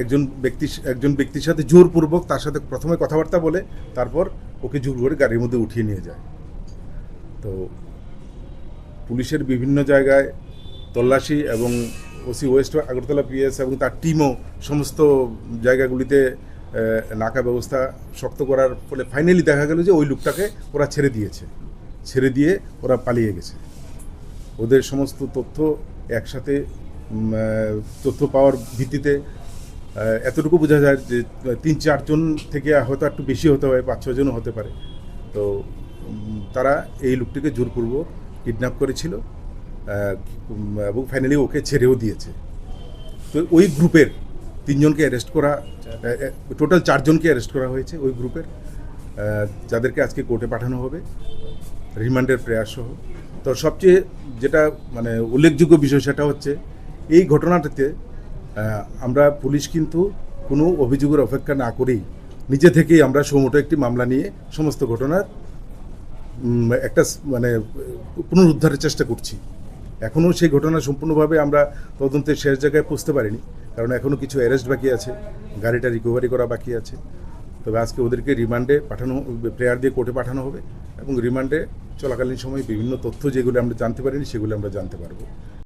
একজন ব্যক্তির সাথে জোরপূর্বক তার সাথে প্রথমে কথাবার্তা বলে তারপর ওকে জোর করে গাড়ির মধ্যে উঠিয়ে নিয়ে যায়। তো পুলিশের বিভিন্ন জায়গায় তল্লাশি এবং ওসি ওয়েস্ট আগরতলা পিএস এবং তার টিমও সমস্ত জায়গাগুলিতে নাকা ব্যবস্থা শক্ত করার ফলে ফাইনালি দেখা গেল যে ওই লোকটাকে ওরা ছেড়ে দিয়ে ওরা পালিয়ে গেছে। ওদের সমস্ত তথ্য একসাথে তথ্য পাওয়ার ভিত্তিতে এতটুকু বোঝা যায় যে 3-4 জন থেকে হয়তো একটু বেশি হতে পারে, 5-6 জনও হতে পারে। তো তারা এই লোকটিকে জোরপূর্বক কিডন্যাপ করেছিল এবং ফাইনালি ওকে ছেড়েও দিয়েছে। তো ওই গ্রুপের 3 জনকে অ্যারেস্ট করা, টোটাল 4 জনকে অ্যারেস্ট করা হয়েছে ওই গ্রুপের, যাদেরকে আজকে কোর্টে পাঠানো হবে রিমান্ডের প্রয়াস সহ। তো সবচেয়ে যেটা মানে উল্লেখযোগ্য বিষয় সেটা হচ্ছে এই ঘটনাটাতে আমরা পুলিশ কিন্তু কোনো অভিযোগের অপেক্ষা না করেই নিজে থেকেই আমরা সুমোটো একটি মামলা নিয়ে সমস্ত ঘটনার একটা মানে পুনরুদ্ধারের চেষ্টা করছি। এখনও সেই ঘটনা সম্পূর্ণভাবে আমরা তদন্তের শেষ জায়গায় পৌঁছতে পারিনি, কারণ এখনও কিছু অ্যারেস্ট বাকি আছে, গাড়িটা রিকভারি করা বাকি আছে। তবে আজকে ওদেরকে রিমান্ডে পাঠানো, প্রেয়ার দিয়ে কোর্টে পাঠানো হবে এবং রিমান্ডে চলাকালীন সময় বিভিন্ন তথ্য যেগুলো আমরা জানতে পারিনি সেগুলো আমরা জানতে পারবো।